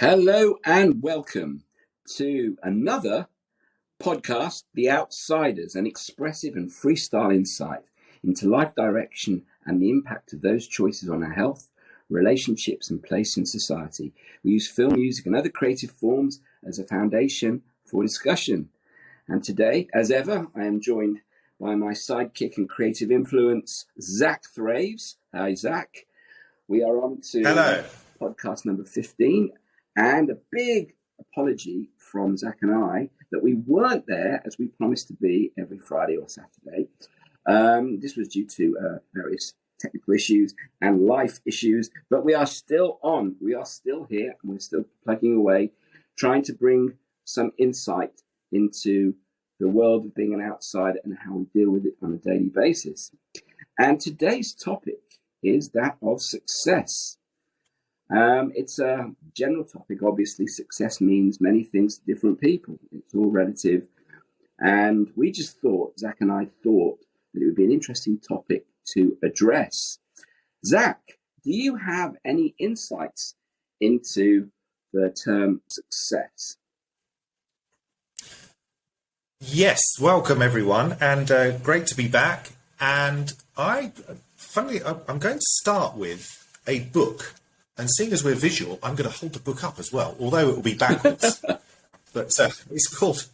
Hello and welcome to another podcast, The Outsiders, an expressive and freestyle insight into life direction and the impact of those choices on our health, relationships and place in society. We use film, music and other creative forms as a foundation for discussion. And today, as ever, I am joined by my sidekick and creative influence, Zach Thraves. Hi, Zach. We are on to podcast number 15. And a big apology from Zach and I that we weren't there as we promised to be every Friday or Saturday. This was due to various technical issues and life issues, but we are still on. We are still here and we're still plugging away, trying to bring some insight into the world of being an outsider and how we deal with it on a daily basis. And today's topic is that of success. It's a general topic. Obviously, success means many things to different people. It's all relative. And we just thought, Zach and I thought, that it would be an interesting topic to address. Zach, do you have any insights into the term success? Yes, welcome everyone, and great to be back. And I'm going to start with a book. And seeing as we're visual, I'm going to hold the book up as well, although it will be backwards. But it's called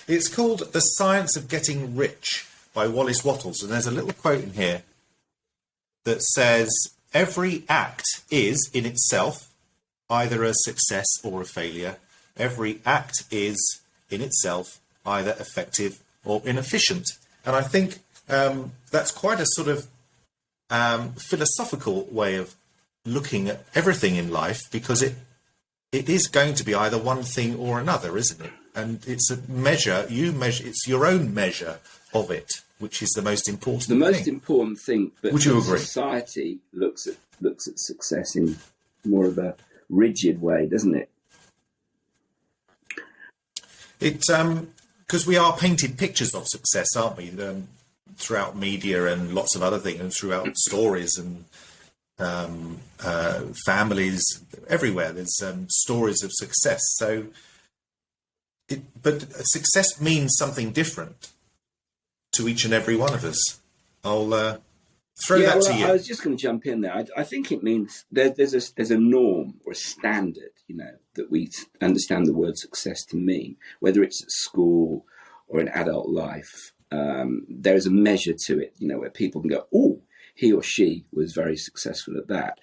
The Science of Getting Rich by Wallace Wattles. And there's a little quote in here that says, every act is in itself either a success or a failure. Every act is in itself either effective or inefficient. And I think that's quite a sort of philosophical way of looking at everything in life, because it is going to be either one thing or another, isn't it? And it's a measure, it's your own measure of it, which is the most important thing. The most important thing, but would you agree? Society looks at success in more of a rigid way, doesn't it? It's because we are painted pictures of success, aren't we? Throughout media and lots of other things, and throughout stories and families everywhere. There's stories of success. But success means something different to each and every one of us. I'll throw that to you. I was just going to jump in there. I think it means there's a norm or a standard, that we understand the word success to mean, whether it's at school or in adult life. There is a measure to it, where people can go, oh, he or she was very successful at that.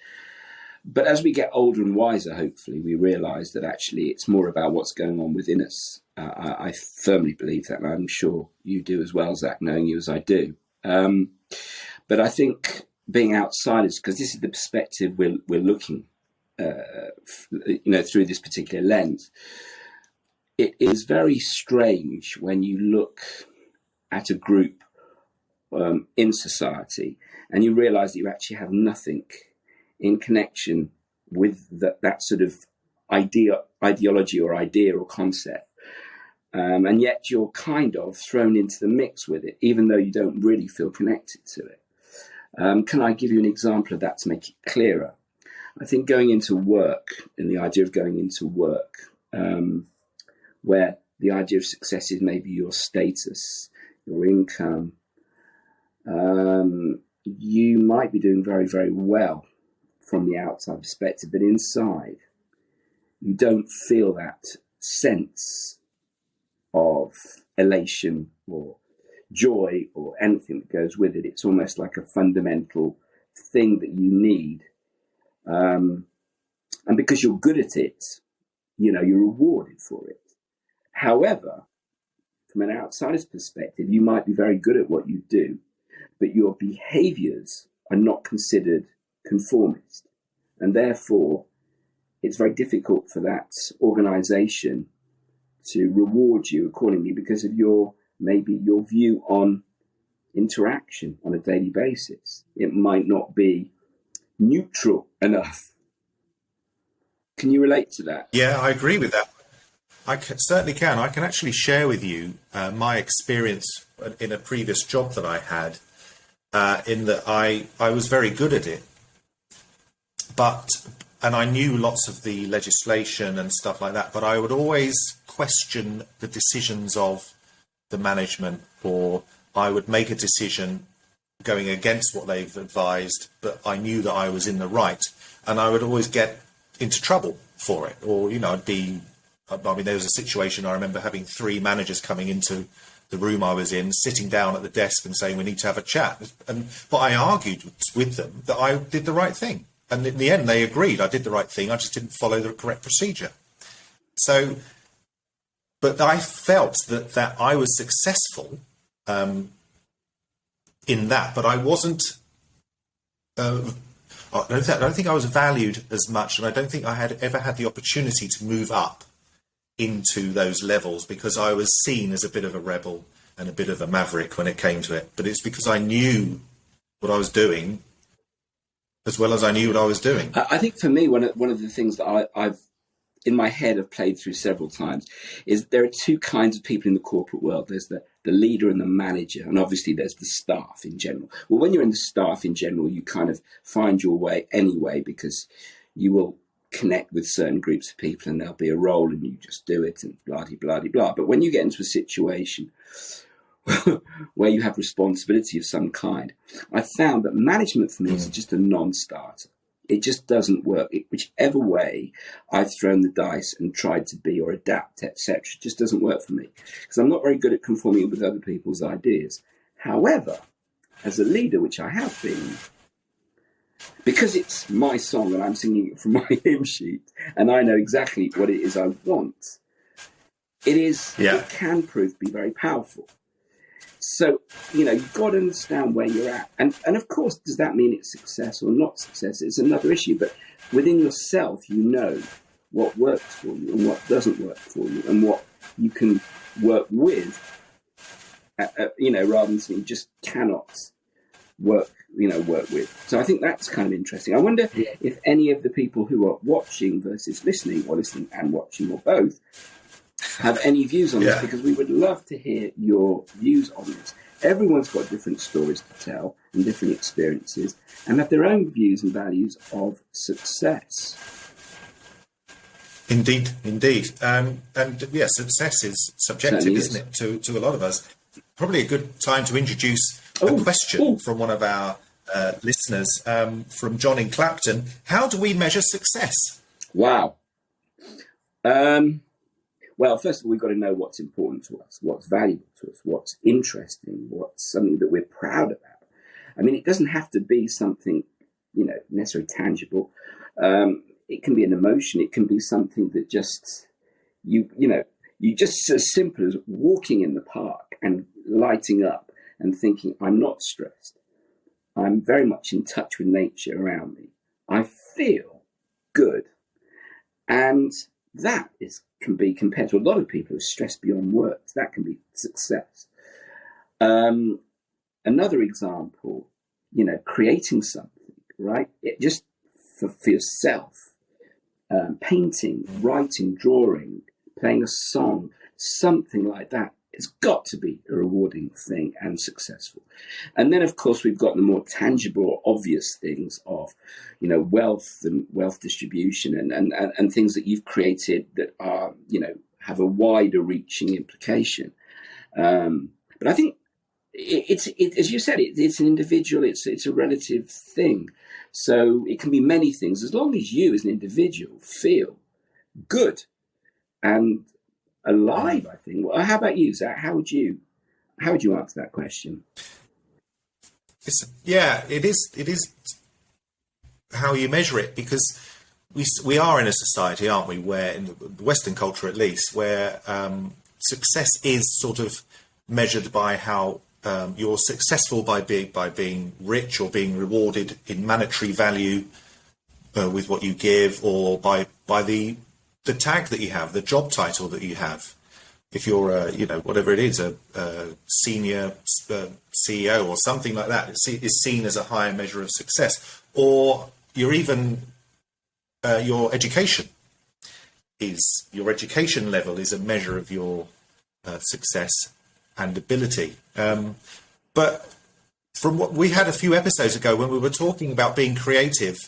But as we get older and wiser, hopefully, we realise that actually it's more about what's going on within us. I firmly believe that, and I'm sure you do as well, Zach, knowing you as I do. But I think being outsiders, because this is the perspective we're looking, through this particular lens, it is very strange when you look at a group in society and you realise that you actually have nothing in connection with that sort of ideology or idea or concept. And yet you're kind of thrown into the mix with it, even though you don't really feel connected to it. Can I give you an example of that to make it clearer? I think going into work, and the idea of going into work, where the idea of success is maybe your status, your income, you might be doing very, very well from the outside perspective, but inside you don't feel that sense of elation or joy or anything that goes with it. It's almost like a fundamental thing that you need. And because you're good at it, you're rewarded for it. However, from an outsider's perspective, you might be very good at what you do, but your behaviors are not considered conformist. And therefore, it's very difficult for that organization to reward you accordingly because of your view on interaction on a daily basis. It might not be neutral enough. Can you relate to that? Yeah, I agree with that. Certainly can. I can actually share with you my experience in a previous job that I had, in that I was very good at it. But and I knew lots of the legislation and stuff like that, but I would always question the decisions of the management, or I would make a decision going against what they've advised, but I knew that I was in the right, and I would always get into trouble for it. Or, there was a situation, I remember having 3 managers coming into the room I was in, sitting down at the desk and saying, we need to have a chat. But I argued with them that I did the right thing. And in the end, they agreed I did the right thing. I just didn't follow the correct procedure. So, but I felt that I was successful in that, but I wasn't. I don't think I was valued as much, and I don't think I had ever had the opportunity to move up into those levels, because I was seen as a bit of a rebel and a bit of a maverick when it came to it. But it's because I knew what I was doing as well as I knew what I was doing. I think for me, one of the things that I've in my head have played through several times is there are 2 kinds of people in the corporate world. There's the leader and the manager, and obviously there's the staff in general. Well, when you're in the staff in general, you kind of find your way anyway, because you will connect with certain groups of people and there'll be a role and you just do it and blah. But when you get into a situation where you have responsibility of some kind, I found that management for me is just a non-starter. It just doesn't work. Whichever way I've thrown the dice and tried to be or adapt, etc., just doesn't work for me, because I'm not very good at conforming with other people's ideas. However, as a leader, which I have been, because it's my song and I'm singing it from my hymn sheet and I know exactly what it is I want, it can prove to be very powerful. So, you've got to understand where you're at. And of course, does that mean it's success or not success? It's another issue. But within yourself, you know what works for you and what doesn't work for you, and what you can work with, rather than something you just cannot work with. So I think that's kind of interesting. I wonder if any of the people who are watching versus listening, or listening and watching, or both, have any views on this, because we would love to hear your views on this. Everyone's got different stories to tell and different experiences, and have their own views and values of success. Indeed. And yes, success is subjective, isn't it, to a lot of us? Probably a good time to introduce a question from one of our listeners, from John in Clapton. How do we measure success? Wow. Well, first of all, we've got to know what's important to us, what's valuable to us, what's interesting, what's something that we're proud about. I mean, it doesn't have to be something, necessarily tangible. It can be an emotion. It can be something that just, you just as simple as walking in the park and lighting up and thinking, I'm not stressed. I'm very much in touch with nature around me. I feel good. And that can be compared to a lot of people who are stressed beyond words. That can be success. Another example, creating something, right? It just for yourself, painting, writing, drawing, playing a song, something like that. It's got to be a rewarding thing and successful. And then, of course, we've got the more tangible or obvious things of, wealth and wealth distribution and things that you've created that are, have a wider reaching implication. But I think it's as you said, it's an individual, it's a relative thing. So it can be many things, as long as you as an individual feel good and alive, I think. Well, how about you, Zach? How would you answer that question? It is how you measure it, because we are in a society, aren't we, where, in the Western culture at least, where success is sort of measured by how you're successful by being rich, or being rewarded in monetary value with what you give, or by the tag that you have, the job title that you have. If you're, whatever it is, a senior CEO or something like that, is seen as a higher measure of success. Or you're even, your education level is a measure of your success and ability. But from what we had a few episodes ago, when we were talking about being creative,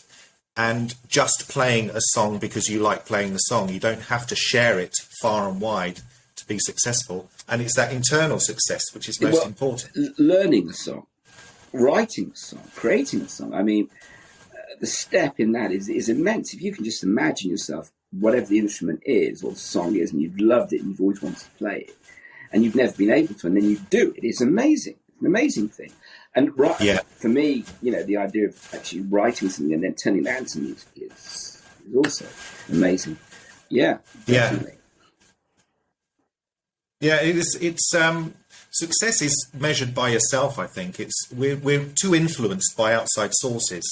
and just playing a song because you like playing the song. You don't have to share it far and wide to be successful. And it's that internal success which is most important. Learning a song, writing a song, creating a song. I mean, the step in that is immense. If you can just imagine yourself, whatever the instrument is or the song is, and you've loved it and you've always wanted to play it, and you've never been able to, and then you do it, it's amazing. It's an amazing thing. And for me, the idea of actually writing something and then turning that into music is also amazing. Yeah, definitely. Yeah, it's success is measured by yourself. I think we're too influenced by outside sources,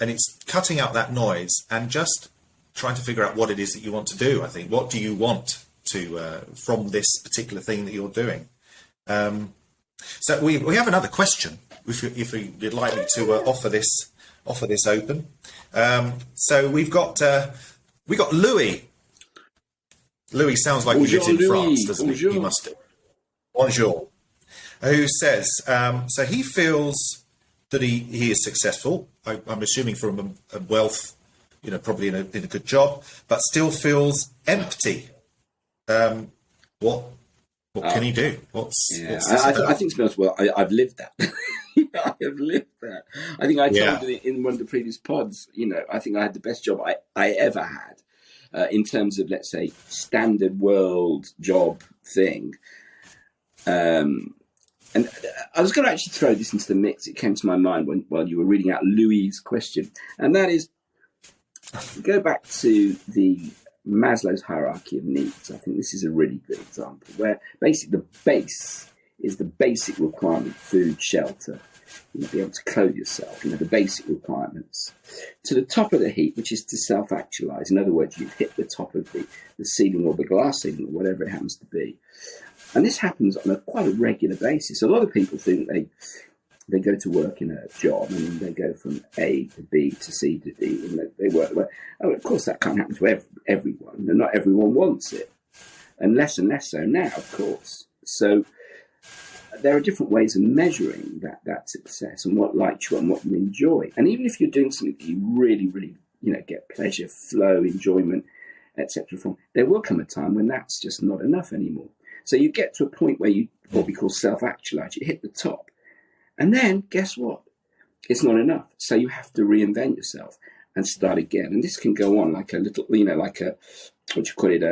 and it's cutting out that noise and just trying to figure out what it is that you want to do. I think, what do you want to from this particular thing that you're doing? So we have another question, if you'd like me to offer this open. So we got Louis. Louis sounds like he lives in France, doesn't he? He must do. Bonjour. Who says, so he feels that he is successful. I'm assuming from a wealth, probably in a good job, but still feels empty. What can he do? I think, to be honest, well, I've lived that. I have lived that. I think I told it in one of the previous pods. I think I had the best job I ever had in terms of, let's say, standard world job thing. And I was going to actually throw this into the mix. It came to my mind while you were reading out Louis' question, and that is, go back to the Maslow's hierarchy of needs. I think this is a really good example where basically the base is the basic requirement: food, shelter, be able to clothe yourself, the basic requirements. To the top of the heap, which is to self-actualize. In other words, you've hit the top of the ceiling or the glass ceiling or whatever it happens to be. And this happens on quite a regular basis. A lot of people think they go to work in a job and they go from A to B to C to D, and they work their way. Oh, of course, that can't happen to everyone, and not everyone wants it, and less so now, of course. So there are different ways of measuring that success and what lights you and what you enjoy. And even if you're doing something that you really, really, get pleasure, flow, enjoyment, etc. from, there will come a time when that's just not enough anymore. So you get to a point where you, what we call self-actualize, you hit the top. And then, guess what? It's not enough. So you have to reinvent yourself and start again. And this can go on like a little, like a, what you call it,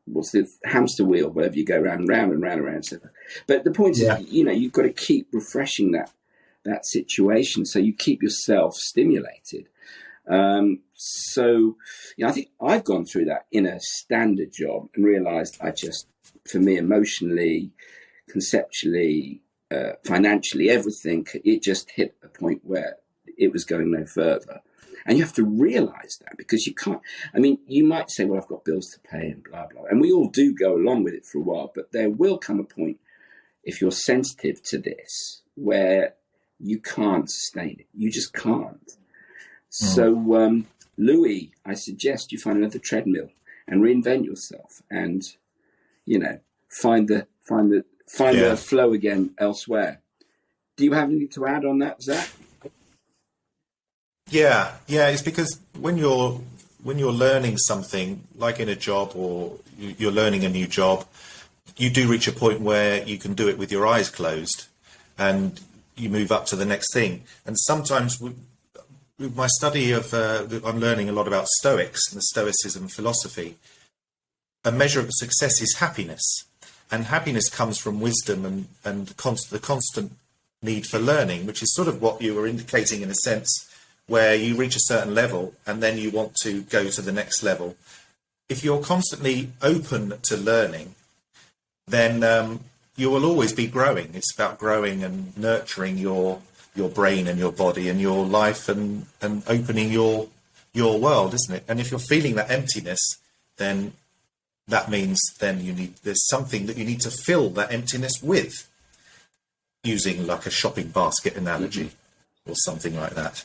what's the hamster wheel, wherever you go round and round and round and round. But the point is, you've got to keep refreshing that situation so you keep yourself stimulated. So, I think I've gone through that in a standard job and realized for me, emotionally, conceptually, financially, everything, it just hit a point where it was going no further. And you have to realize that, because you can't, you might say, well, I've got bills to pay and blah, blah. And we all do go along with it for a while, but there will come a point, if you're sensitive to this, where you can't sustain it. You just can't. So, Louis, I suggest you find another treadmill and reinvent yourself and, find the flow again elsewhere. Do you have anything to add on that, Zach? Yeah, it's because when you're learning something, like in a job or you're learning a new job, you do reach a point where you can do it with your eyes closed and you move up to the next thing. And sometimes with my study of, I'm learning a lot about Stoics and the Stoicism philosophy. A measure of success is happiness, and happiness comes from wisdom and the constant need for learning, which is sort of what you were indicating in a sense, where you reach a certain level and then you want to go to the next level. If you're constantly open to learning, then you will always be growing. It's about growing and nurturing your brain and your body and your life and opening your world, isn't it? And if you're feeling that emptiness, then that means then there's something that you need to fill that emptiness with, using like a shopping basket analogy or something like that.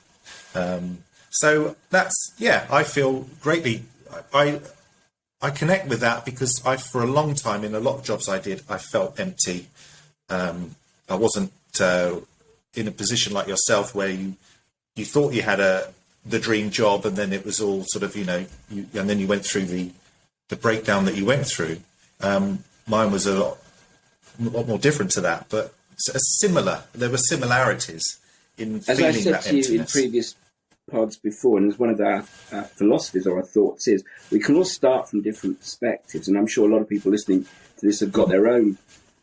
So that's, I feel greatly, I connect with that because for a long time in a lot of jobs I did, I felt empty. I wasn't in a position like yourself where you you thought you had the dream job, and then it was all sort of, and then you went through the breakdown that you went through. Mine was a lot more different to that, but similar. There were similarities in As feeling I said that to you in emptiness. previous pods before, and as one of our philosophies or our thoughts is, we can all start from different perspectives, and I'm sure a lot of people listening to this have got their own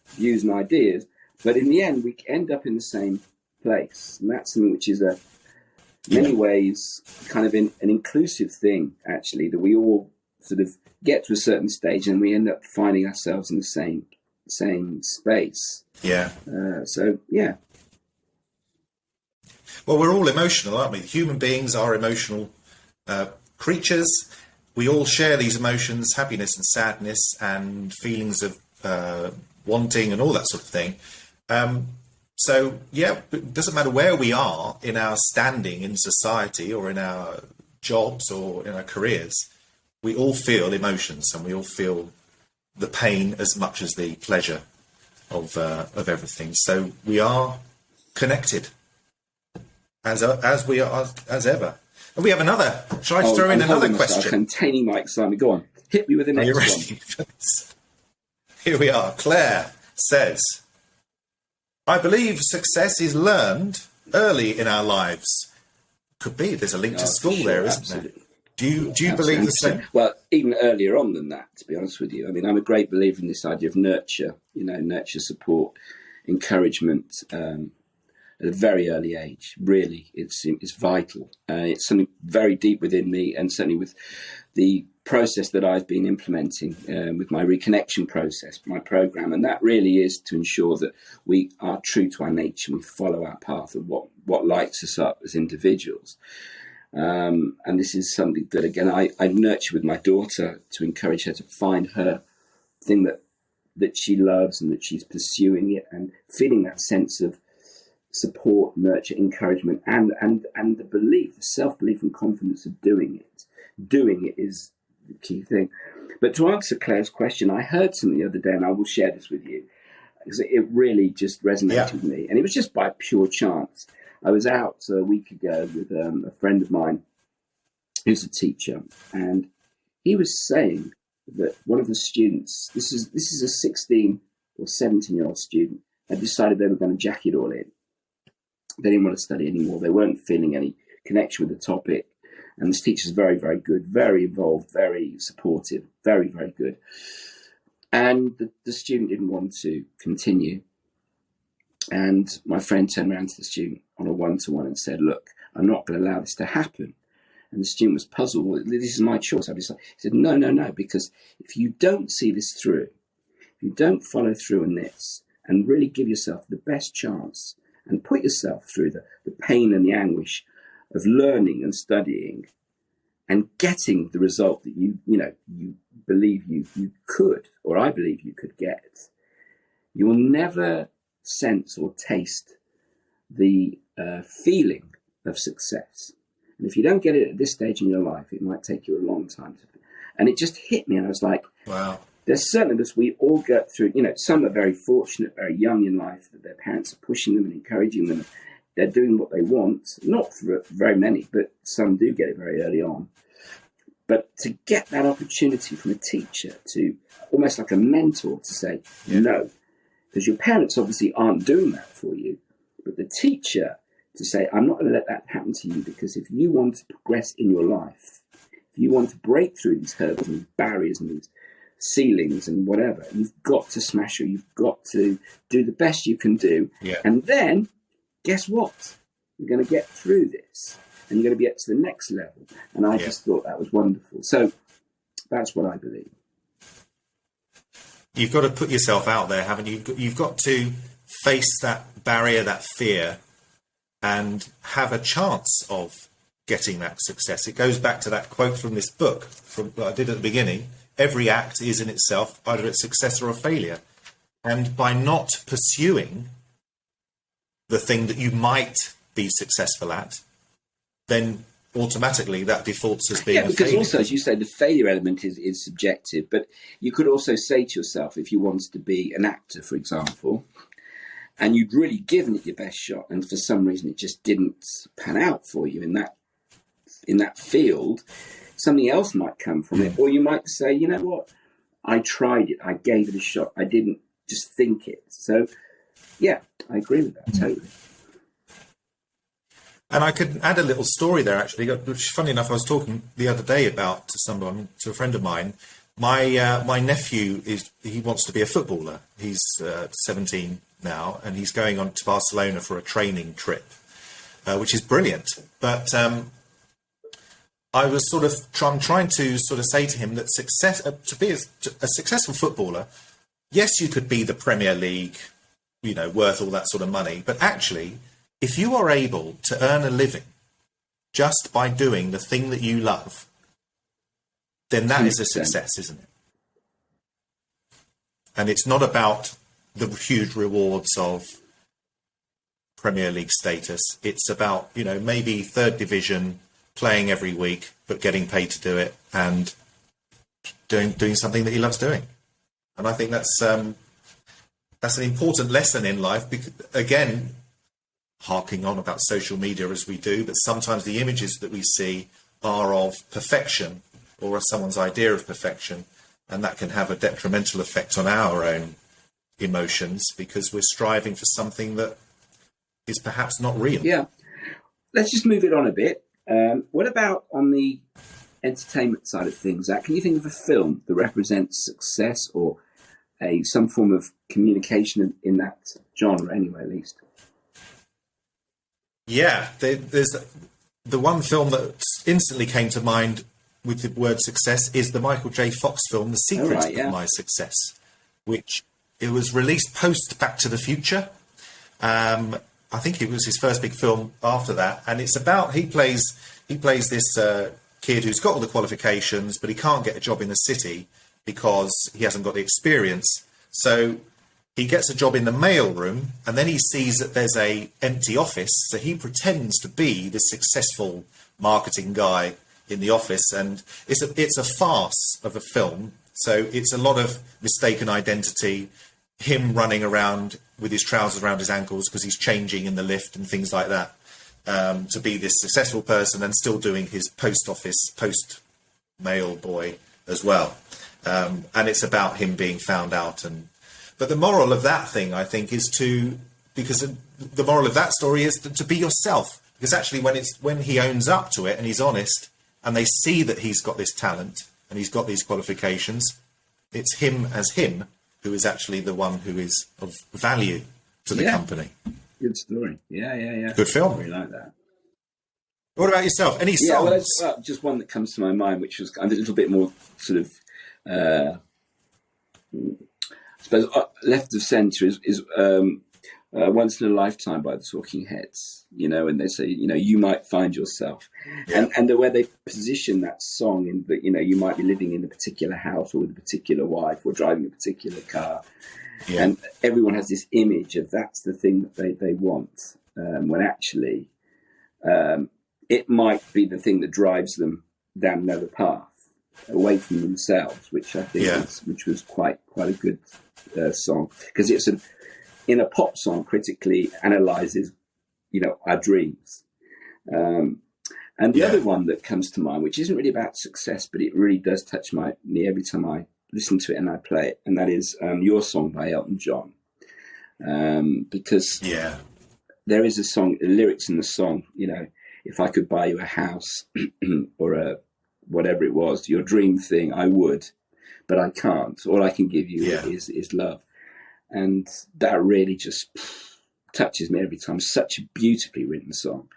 views and ideas, but in the end we end up in the same place, and that's something which is many ways kind of an inclusive thing, actually, that we all sort of get to a certain stage and we end up finding ourselves in the same space. Yeah. So yeah. Well, we're all emotional, aren't we? Human beings are emotional creatures. We all share these emotions, happiness and sadness, and feelings of wanting and all that sort of thing. So, yeah, it doesn't matter where we are in our standing in society or in our jobs or in our careers, we all feel emotions, and we all feel the pain as much as the pleasure of everything. So we are connected as we are as ever. And we have another. Shall I throw in another question? Containing my excitement. Go on. Hit me with the next one. Here we are. Claire says, I believe success is learned early in our lives. Could be. There's a link to school there, isn't absolutely. there? Do you believe the same? Well, even earlier on than that, to be honest with you. I mean, I'm a great believer in this idea of nurture, nurture, support, encouragement at a very early age. Really, it's vital. It's something very deep within me, and certainly with the process that I've been implementing with my reconnection process, my program, and that really is to ensure that we are true to our nature, we follow our path of what lights us up as individuals. And this is something that, again, I nurture with my daughter to encourage her to find her thing that she loves and that she's pursuing it, and feeling that sense of support, nurture, encouragement, and the belief, the self-belief and confidence of doing it. Doing it is the key thing. But to answer Claire's question, I heard something the other day, and I will share this with you, because it really just resonated with me. And it was just by pure chance. I was out a week ago with a friend of mine who's a teacher, and he was saying that one of the students, this is a 16 or 17-year-old student, had decided they were going to jack it all in. They didn't want to study anymore. They weren't feeling any connection with the topic. And this teacher's very, very good, very involved, very supportive, very, very good. And the student didn't want to continue. And my friend turned around to the student on a one-to-one and said, look, I'm not going to allow this to happen. And the student was puzzled. Well, this is my choice. He said, no, because if you don't see this through, if you don't follow through on this and really give yourself the best chance and put yourself through the pain and the anguish of learning and studying and getting the result that you believe you could, or I believe you could get, you will never sense or taste the feeling of success. And if you don't get it at this stage in your life, it might take you a long time to. And it just hit me, and I was like, wow. There's certainly this, we all get through, some are very fortunate, very young in life, that their parents are pushing them and encouraging them. They're doing what they want, not for very many, but some do get it very early on. But to get that opportunity from a teacher, to almost like a mentor, to say, no, because your parents obviously aren't doing that for you, but the teacher to say, I'm not going to let that happen to you, because if you want to progress in your life, if you want to break through these hurdles and these barriers and these ceilings and whatever, you've got to smash it. You've got to do the best you can do. Yeah. And then, guess what? You're going to get through this and you're going to get to the next level. And I just thought that was wonderful. So that's what I believe. You've got to put yourself out there, haven't you? You've got to face that barrier, that fear, and have a chance of getting that success. It goes back to that quote from this book from I did at the beginning. Every act is in itself either a success or a failure. And by not pursuing the thing that you might be successful at, then automatically that defaults as being a failure. Yeah, because also, as you say, the failure element is subjective. But you could also say to yourself, if you wanted to be an actor, for example, and you'd really given it your best shot, and for some reason it just didn't pan out for you in that field, something else might come from it. Or you might say, you know what, I tried it, I gave it a shot, I didn't just think it. So yeah, I agree with that totally. And I could add a little story there, actually, which, funny enough, I was talking the other day about to a friend of mine. My nephew he wants to be a footballer. He's 17 now, and he's going on to Barcelona for a training trip, which is brilliant. But I was I'm trying to sort of say to him that to be a successful footballer, yes, you could be the Premier League, worth all that sort of money, but actually, if you are able to earn a living just by doing the thing that you love, then that 100%. Is a success, isn't it? And it's not about the huge rewards of Premier League status. It's about, maybe third division, playing every week, but getting paid to do it and doing something that he loves doing. And I think that's an important lesson in life, because, again, harking on about social media as we do, but sometimes the images that we see are of perfection or of someone's idea of perfection, and that can have a detrimental effect on our own emotions because we're striving for something that is perhaps not real. Yeah. Let's just move it on a bit. What about on the entertainment side of things, Zach? Can you think of a film that represents success or some form of communication in that genre anyway, at least? Yeah, there's the one film that instantly came to mind with the word success is the Michael J. Fox film, The Secret of My Success, which it was released post Back to the Future. I think it was his first big film after that, and it's about he plays this kid who's got all the qualifications, but he can't get a job in the city because he hasn't got the experience. So he gets a job in the mailroom, and then he sees that there's a empty office. So he pretends to be the successful marketing guy in the office, and it's a farce of a film. So it's a lot of mistaken identity, him running around with his trousers around his ankles because he's changing in the lift and things like that, to be this successful person and still doing his post mail boy as well. And it's about him being found out. But the moral of that thing, I think, is because the moral of that story is to be yourself. Because actually, when he owns up to it and he's honest, and they see that he's got this talent and he's got these qualifications, it's him as him who is actually the one who is of value to the company. Good story. Yeah. Good film. I really like that. What about yourself? Any songs? Well, just one that comes to my mind, which was a little bit more sort of, I suppose, left of centre is Once in a Lifetime by the Talking Heads, and they say, you might find yourself. Yeah. And the way they position that song in that, you might be living in a particular house or with a particular wife or driving a particular car. Yeah. And everyone has this image of that's the thing that they want, when actually it might be the thing that drives them down another path away from themselves, which I think which was quite a good song, because it's in a pop song critically analyzes, our dreams. And the other one that comes to mind, which isn't really about success, but it really does touch me every time I listen to it and I play it, and that is Your Song by Elton John. Because there is a song, lyrics in the song, if I could buy you a house or whatever it was, your dream thing, I would, but I can't. All I can give you is love. And that really just touches me every time. Such a beautifully written song.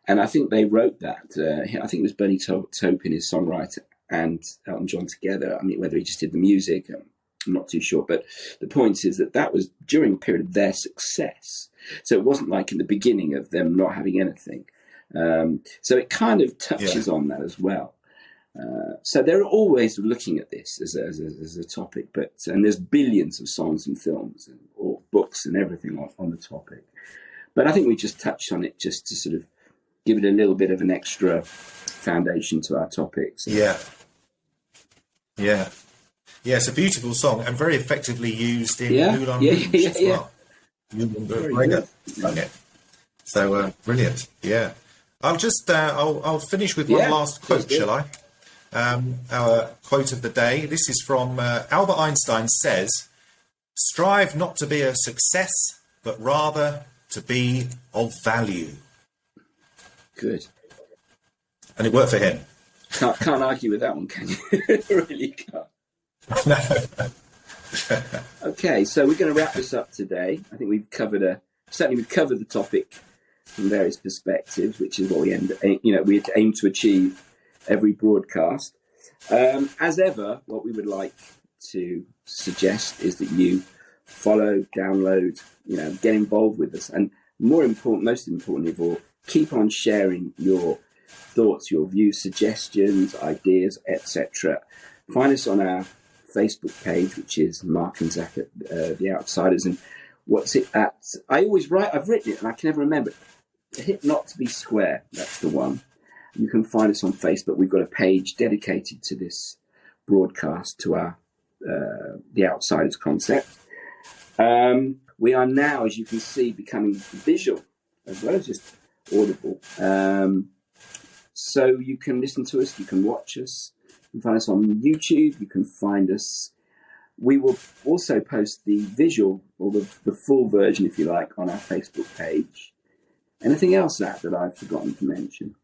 And I think they wrote that. I think it was Bernie Taupin, his songwriter, and Elton John together. I mean, whether he just did the music, I'm not too sure. But the point is that was during a period of their success. So it wasn't like in the beginning of them not having anything. So it kind of touches on that as well. So they're always looking at this as a topic, and there's billions of songs and films or books and everything on the topic. But I think we just touched on it just to sort of give it a little bit of an extra foundation to our topics. Yeah, it's a beautiful song and very effectively used in Moulin Rouge as well. Very Gregor good. sung it. So brilliant. Yeah. I'll finish with one Yeah, last please quote, do. shall I? Our quote of the day. This is from Albert Einstein says, "Strive not to be a success, but rather to be of value." Good. And it worked for him. Can't argue with that one, can you? Really can't. Okay, so we're going to wrap this up today. I think we've covered the topic from various perspectives, which is what we aim to achieve every broadcast. As ever, what we would like to suggest is that you follow, download, get involved with us, and most importantly of all, keep on sharing your thoughts, your views, suggestions, ideas, etc. Find us on our Facebook page, which is Mark and Zach at The Outsiders. And what's it at? I've written it and I can never remember. Hit Not to Be Square, that's the one. You can find us on Facebook. We've got a page dedicated to this broadcast, to our The Outsiders concept. We are now, as you can see, becoming visual as well as just audible. So you can listen to us, you can watch us, you can find us on YouTube, you can find us. We will also post the visual, or the full version, if you like, on our Facebook page. Anything else that I've forgotten to mention?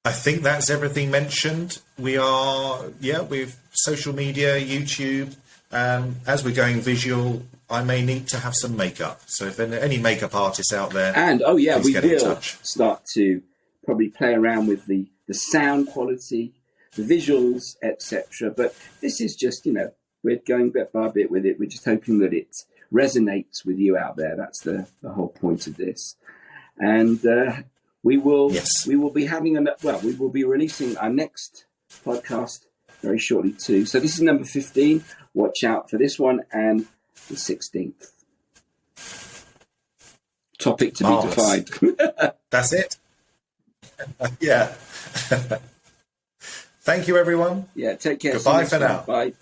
I think that's everything mentioned. We are, with social media, YouTube. As we're going visual, I may need to have some makeup. So if any makeup artists out there, and we get in will touch. Start to probably play around with the sound quality, the visuals, etc. But this is just, we're going bit by bit with it. We're just hoping that it resonates with you out there. That's the whole point of this. And we will be having we will be releasing our next podcast very shortly too. So this is number 15. Watch out for this one and the 16th. Topic to be defined. That's it. Yeah. Thank you, everyone. Yeah, take care. Goodbye for now. Bye.